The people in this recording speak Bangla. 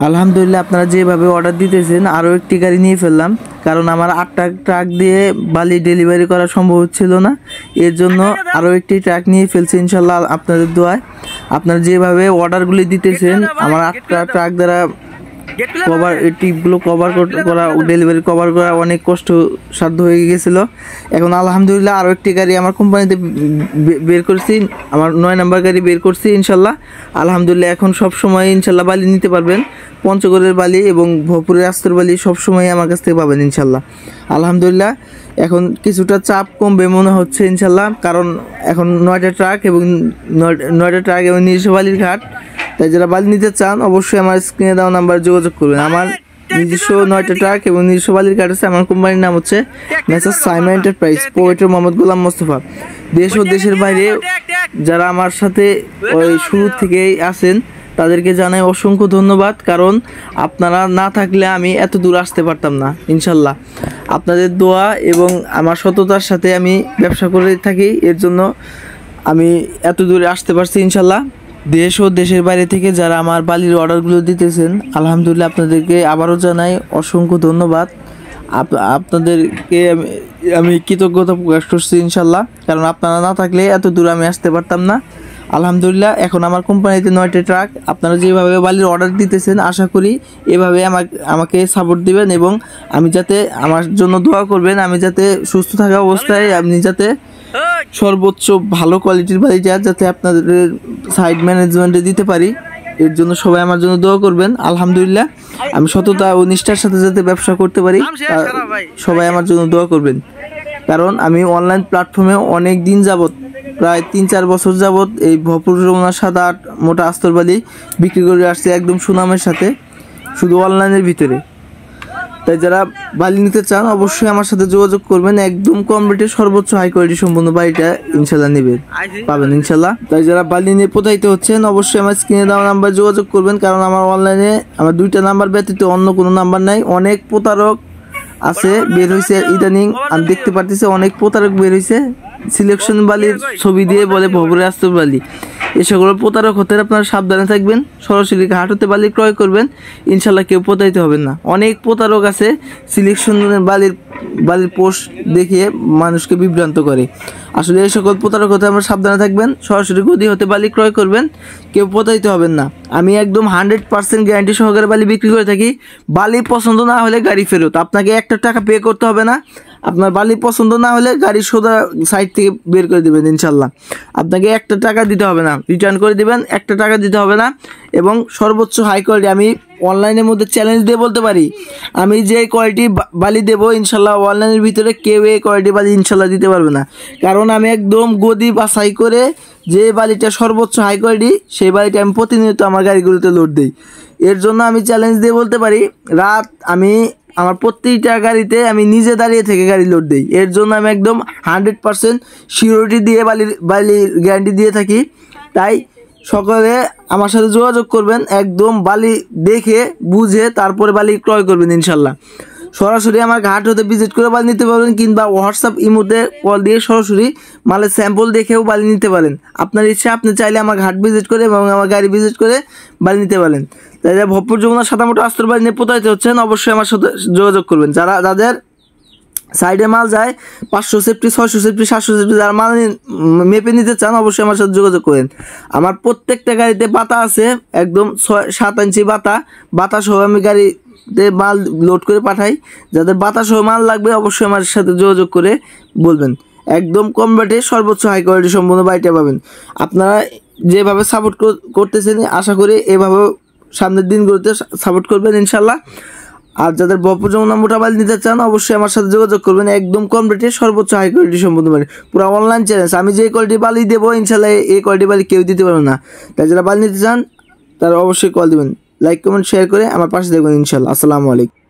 আলহামদুলিল্লাহ আপনারা যেভাবে অর্ডার দিতেছেন আরও একটি গাড়ি নিয়ে ফেললাম, কারণ আমার 8টা ট্রাক দিয়ে বালি ডেলিভারি করা সম্ভব হচ্ছিল না। এর জন্য আরও একটি ট্রাক নিয়ে ফেলছি ইনশাল্লাহ আপনাদের দোয়ায়। আপনারা যেভাবে অর্ডারগুলি দিতেছেন আমার 8টা ট্রাক দ্বারা টিপগুলো কভার করা, ডেলিভারি কভার করা অনেক কষ্ট সাধ্য হয়ে গেছিলো। এখন আলহামদুলিল্লাহ আরও একটি গাড়ি আমার কোম্পানিতে বের করছি, আমার 9 নম্বর গাড়ি বের করছি ইনশাল্লাহ। আলহামদুলিল্লাহ এখন সব সময় ইনশাল্লাহ বালি নিতে পারবেন, পঞ্চগড়ের বালি এবং ভরপুরের আস্তর বালি সবসময় আমার কাছ থেকে পাবেন ইনশাল্লাহ। আলহামদুলিল্লাহ এখন কিছুটা চাপ কমবে মনে হচ্ছে ইনশাল্লাহ, কারণ এখন 9টা ট্রাক এবং 9টা ট্রাক এবং 900 বালির ঘাট। তাই যারা বালি নিতে চান অবশ্যই আমার স্ক্রিনে দেওয়া নাম্বারে যোগাযোগ করবেন। আমার নিজস্ব 9টা ট্রাক এবং 900 বালির ঘাট আছে। আমার কোম্পানির নাম হচ্ছে messrs Saima enterprise, proprietor Mohammad Golam Mostafa. দেশ ও দেশের বাইরে যারা আমার সাথে ওই শুরু থেকেই আছেন তাদেরকে জানাই অসংখ্য ধন্যবাদ, কারণ আপনারা না থাকলে আমি এত দূর আসতে পারতাম না। ইনশাল্লাহ আপনাদের দোয়া এবং আমার সততার সাথে আমি ব্যবসা করে থাকি, এর জন্য আমি এত দূরে আসতে পারছি ইনশাল্লাহ। দেশ ও দেশের বাইরে থেকে যারা আমার বালির অর্ডারগুলো দিতেছেন আলহামদুলিল্লাহ আপনাদেরকে আবারও জানাই অসংখ্য ধন্যবাদ। আপনাদেরকে আমি কৃতজ্ঞতা প্রকাশ করছি ইনশাল্লাহ, কারণ আপনারা না থাকলে এত দূর আমি আসতে পারতাম না। আলহামদুলিল্লাহ এখন আমার কোম্পানিতে 9টা ট্রাক। আপনারা যেভাবে বালির অর্ডার দিতেছেন আশা করি এভাবে আমাকে সাপোর্ট দিবেন এবং আমি যাতে আমার জন্য দোয়া করবেন, আমি যাতে সুস্থ থাকা অবস্থায় আপনি যাতে সর্বোচ্চ ভালো কোয়ালিটির বালিটা যাতে আপনাদের সাইড ম্যানেজমেন্টে দিতে পারি, এর জন্য সবাই আমার জন্য দোয়া করবেন। আলহামদুলিল্লাহ আমি সততা ও নিষ্ঠার সাথে যাতে ব্যবসা করতে পারি সবাই আমার জন্য দোয়া করবেন, কারণ আমি অনলাইন প্ল্যাটফর্মে অনেক দিন যাবত, প্রায় 3-4 বছর যাবত এই ভরপুর যমুনা 7-8 মোটা আস্তর বালি বিক্রি করে আসছে একদম সুনামের সাথে, শুধু অনলাইনের ভিতরে। তাই যারা বালি নিতে চান অবশ্যই আমার সাথে যোগাযোগ করবেন, একদম কম রেটে সর্বোচ্চ হাই কোয়ালিটি সম্পূর্ণ বালিটা ইনশাল্লাহ পাবেন ইনশাল্লাহ। তাই যারা বালি নিয়ে প্রতারিত হচ্ছেন অবশ্যই আমার স্ক্রিনে দেওয়া নাম্বার যোগাযোগ করবেন, কারণ আমার অনলাইনে আমার 2টা নাম্বার ব্যতীত অন্য কোনো নাম্বার নাই। অনেক প্রতারক আছে বের হয়েছে ইদানিং, আমি দেখতে পারতেছি অনেক প্রতারক বের হয়েছে সিলেকশন বালির ছবি দিয়ে বলে ভরপুরের আস্তর বালি। এ সকল প্রতারক হতে আপনারা সাবধানে থাকবেন, সরাসরি ঘাট হতে বালি ক্রয় করবেন, ইনশাল্লাহ কেউ প্রতারিত হবেন না। অনেক প্রতারক আছে সিলেকশন বালির পোস্ট দেখিয়ে মানুষকে বিভ্রান্ত করে, আসলে এই সকল প্রতারক হতে আমরা সাবধানে থাকবেন, সরাসরি গদি হতে বালি ক্রয় করবেন, কেউ প্রতারিত হবেন না। আমি একদম 100% গ্যারান্টি সহকারে বালি বিক্রি করে থাকি। বালি পছন্দ না হলে গাড়ি ফেরত, আপনাকে 1 টাকা পে করতে হবে না। আপনার বালি পছন্দ না হলে গাড়ি সোজা সাইড থেকে বের করে দেবেন ইনশাল্লাহ, আপনাকে 1 টাকা দিতে হবে না, রিটার্ন করে দেবেন, 1 টাকা দিতে হবে না। এবং সর্বোচ্চ হাই কোয়ালিটি আমি অনলাইনের মধ্যে চ্যালেঞ্জ দিয়ে বলতে পারি, আমি যে কোয়ালিটি বালি দেবো ইনশাল্লাহ অনলাইনের ভিতরে কেউ এই কোয়ালিটি বালি ইনশাল্লাহ দিতে পারবে না, কারণ আমি একদম গদি বাছাই করে যে বালিটা সর্বোচ্চ হাই কোয়ালিটি সেই বালিটা আমি প্রতিনিয়ত আমার গাড়িগুলোতে লোড দিই। এর জন্য আমি চ্যালেঞ্জ দিয়ে বলতে পারি আমি আমার প্রত্যেকটা গাড়িতে আমি নিজে দাঁড়িয়ে থেকে গাড়ি লোড দিই। এর জন্য আমি একদম 100% সিকিউরিটি দিয়ে বালির গ্যারান্টি দিয়ে থাকি। তাই সকলে আমার সাথে যোগাযোগ করবেন, একদম বালি দেখে বুঝে তারপরে বালি ক্রয় করবেন ইনশাল্লাহ। সরাসরি আমার ঘাট হতে ভিজিট করে বালি নিতে পারবেন, কিংবা হোয়াটসঅ্যাপ ইমোতে কল দিয়ে সরাসরি মালের স্যাম্পল দেখেও বালি নিতে পারেন। আপনার ইচ্ছা, আপনি চাইলে আমার ঘাট ভিজিট করে এবং আমার গাড়ি ভিজিট করে বালি নিতে পারেন। তাই যারা ভরপুর যমুনা 7 মোটা আস্তর বালি নিয়ে প্রতারিত হচ্ছেন অবশ্যই আমার সাথে যোগাযোগ করবেন। যাদের সাইডে মাল যায় 500 সেফটি, 600 সেফটি, 700 সেফটি, যারা মাল মেপে নিতে চান অবশ্যই আমার সাথে যোগাযোগ করেন। আমার প্রত্যেকটা গাড়িতে বাতা আছে, একদম 7 ইঞ্চি বাতা সহ আমি গাড়িতে মাল লোড করে পাঠাই। যাদের বাতা সহ মাল লাগবে অবশ্যই আমার সাথে যোগাযোগ করে বলবেন, একদম কম রেটে সর্বোচ্চ হাই কোয়ালিটি সম্পূর্ণ বাড়িটা পাবেন। আপনারা যেভাবে সাপোর্ট করতেছেন আশা করি এভাবে সামনের দিনগুলোতে সাপোর্ট করবেন ইনশাল্লাহ। আর যাদের ভরপুর যমুনা মোটা বালি নিতে চান অবশ্যই আমার সাথে যোগাযোগ করবেন, একদম কম রেটে সর্বোচ্চ হাই কোয়ালিটি সম্পূর্ণ বালি, পুরো অনলাইন চ্যালেঞ্জ। আমি যে কোয়ালিটি বালি দেবো ইনশাল্লাহ এই কোয়ালিটি বালি কেউ দিতে পারবে না। তাই যারা বালি নিতে চান তারা অবশ্যই কল দেবেন, লাইক কমেন্ট শেয়ার করে আমার পাশে দেখবেন ইনশাল্লাহ। আসসালামু আলাইকুম।